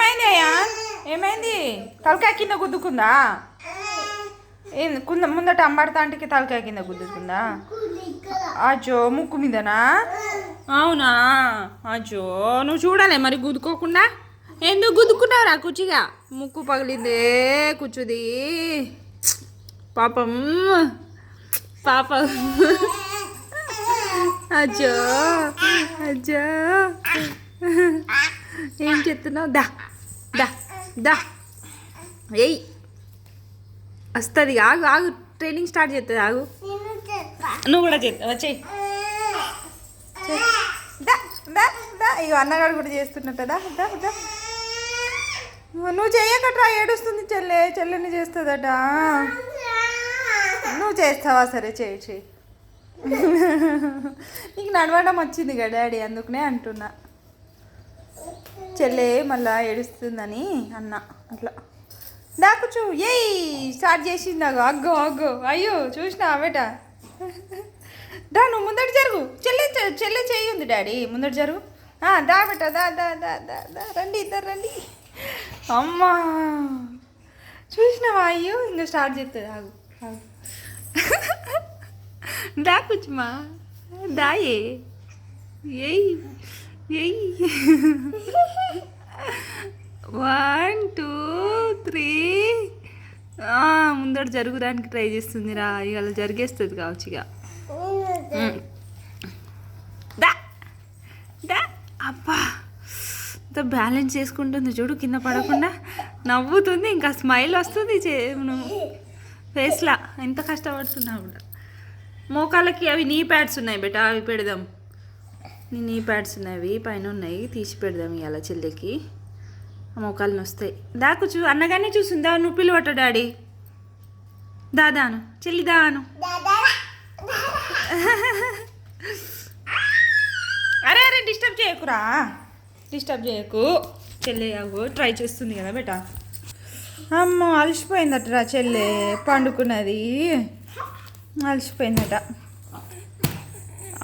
ఏమైంది అయ్యా? ఏమైంది? తలకాయ కింద గుద్దుకుందా? ముందట అంబడతాంటికి తలకాయ కింద గుద్దుకుందా? అజో ముక్కు మీదనా? అవునా? అజో నువ్వు చూడాలి మరి గుద్దుకోకుండా. ఎందుకు గుద్దుకున్నావురా కుర్చీగా? ముక్కు పగిలిందే కూర్చుది. పాపం పాపం. అజో అజో ఏం చెప్తున్నావు? దా దా దా ఏయ్ వస్తుంది. ఆగు ఆగు, ట్రైనింగ్ స్టార్ట్ చేస్తుంది. ఆగు, నువ్వు కూడా చేస్తావు. వచ్చేయి. దా దా దా. ఇక అన్నగాడు కూడా చేస్తున్నట్ట. దా దా దా. నువ్వు చేయకట్రా, ఏడుస్తుంది చెల్లెని చేస్తుందట. నువ్వు చేస్తావా? సరే చేయి చేయి. నీకు నడవడం వచ్చింది కదా డాడీ, అందుకనే అంటున్నా. చెల్లె మళ్ళా ఏడుస్తుందని అన్న అట్లా. దాకుచు ఏయ్ స్టార్ట్ చేసింది. అగ్గో అగ్గో అయ్యో చూసినా బేట. దా నువ్వు ముందటి జరుగు. చెల్లె చెయ్యి ఉంది డాడీ, ముందటి జరుగు. దా బేట దా దా దా దా దా. రండి ఇద్దరు రండి. అమ్మా చూసినావా? అయ్యో ఇంకా స్టార్ట్ చేస్తుంది. ఆగు ఆగు. దా కూర్చుమా, దాయే ఏయ్ ఏయ్. 1 2 3. ముందర జరుగుదానికి ట్రై చేస్తుందిరా. ఇవాళ జరిగేస్తుంది కావచ్చు. ఇక దా దా. అబ్బా అంత బ్యాలెన్స్ చేసుకుంటుంది చూడు, కింద పడకుండా నవ్వుతుంది. ఇంకా స్మైల్ వస్తుంది ఫేస్లా. ఎంత కష్టపడుతున్నా కూడా. మోకాళ్ళకి అవి నీ ప్యాడ్స్ ఉన్నాయి బేటా, అవి పెడదాం. నీ ప్యాడ్స్ ఉన్నాయి, పైన ఉన్నాయి, తీసి పెడదాం ఇవాళ చెల్లికి. మోకాళ్ళని వస్తాయి. దాకు అన్నగానే చూసిందా? నువ్వు పిలువట డాడీ. దాదాను చెల్లి దాను. అరే అరే డిస్టర్బ్ చేయకురా, డిస్టర్బ్ చేయకు. చెల్లి అగో ట్రై చేస్తుంది కదా బేటా. అమ్మో అలసిపోయిందటరా చెల్లె, పండుకున్నది అలసిపోయిందట.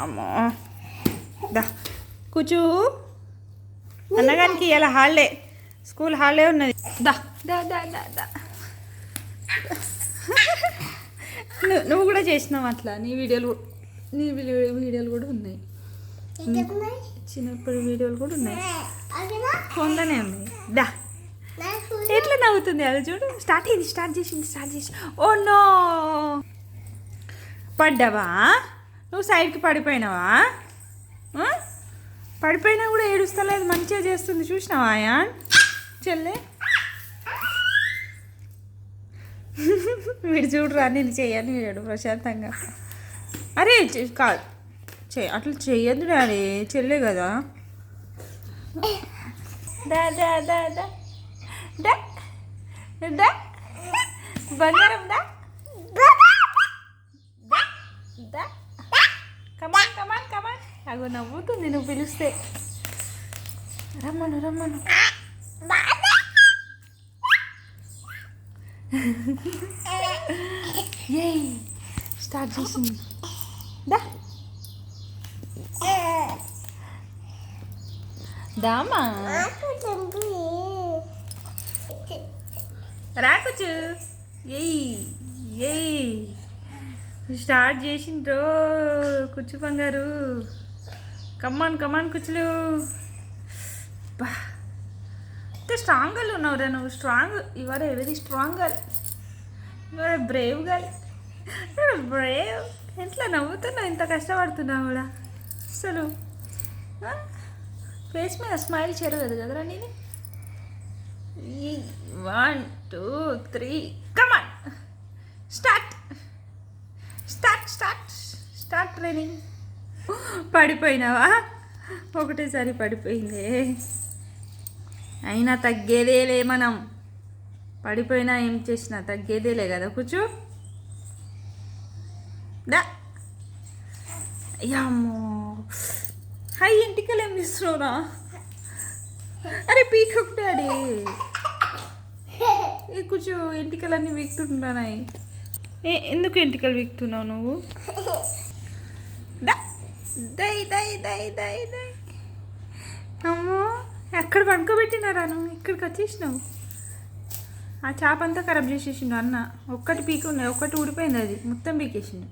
అమ్మో దా కూర్చో. అన్నగానికి ఇలా హాలిడే, స్కూల్ హాలిడే ఉన్నది. దా దా దా దా దా. నువ్వు కూడా చేసినావు అట్లా. నీ వీడియోలు కూడా ఉన్నాయి, చిన్నప్పుడు వీడియోలు కూడా ఉన్నాయి, ఫోన్లోనే ఉన్నాయి. దా ఎట్లా నవ్వుతుంది అది చూడు. స్టార్ట్ చేసి. ఓ నో, పడ్డావా నువ్వు? సైడ్కి పడిపోయినావా? పడిపోయినా కూడా ఏడుస్తలేదు, మంచిగా చేస్తుంది. చూసినావా యాన్ చెల్లె? వీడు చూడరా, నేను చెయ్యని వీడు ప్రశాంతంగా. అరే కాదు అట్లా చెయ్యద్దు డాడీ, చెల్లె కదా. దా దా దా దా దా దా. బంగారం దా దా. కమాన్ కమాన్ కమాన్. అగో నవ్వుతుంది నువ్వు పిలిస్తే. రమ్మను రమ్మను. ఏయ్ స్టార్ట్ చేసింది. దా దామా రాకొచ్చు. ఏయ్ స్టార్ట్ చేసిండ్రో కూర్చు బంగారు. కమాన్ కమాన్ కూర్చులు. బా ఇంత స్ట్రాంగ్ గర్ల్ ఉన్నావురా నువ్వు. Strong, your a very strong girl, your A Brave girl, your Brave. ఎట్లా నవ్వుతున్నావు ఇంత కష్టపడుతున్నావు కూడా అసలు. ఫేస్ మీద స్మైల్ చెరగదు కదరా నీది. 1 2 3 come on. Start start start start training. పడిపోయినావా? ఒకటేసారి పడిపోయిందే. అయినా తగ్గేదేలే, మనం పడిపోయినా ఏం చేసినా తగ్గేదేలే కదా. కూర్చో. దా అమ్మో హై ఎంటికలు ఏం తీస్తున్నావురా? అరే పీకప్ డాడీ. కూర్చో, ఎంటికలన్నీ వీక్తుంటున్నాయి. ఎందుకు ఎంటికలు వీక్తున్నావు నువ్వు? దా దై దై దై దై దై. అమ్మో ఎక్కడ పడుకోబెట్టినారా నువ్వు ఇక్కడికి వచ్చేసినావు. ఆ చేప అంతా ఖరాబ్ చేసేసిండు అన్న. ఒక్కటి పీకి ఉన్నది, ఒక్కటి ఊడిపోయింది, అది మొత్తం పీకేసిండు.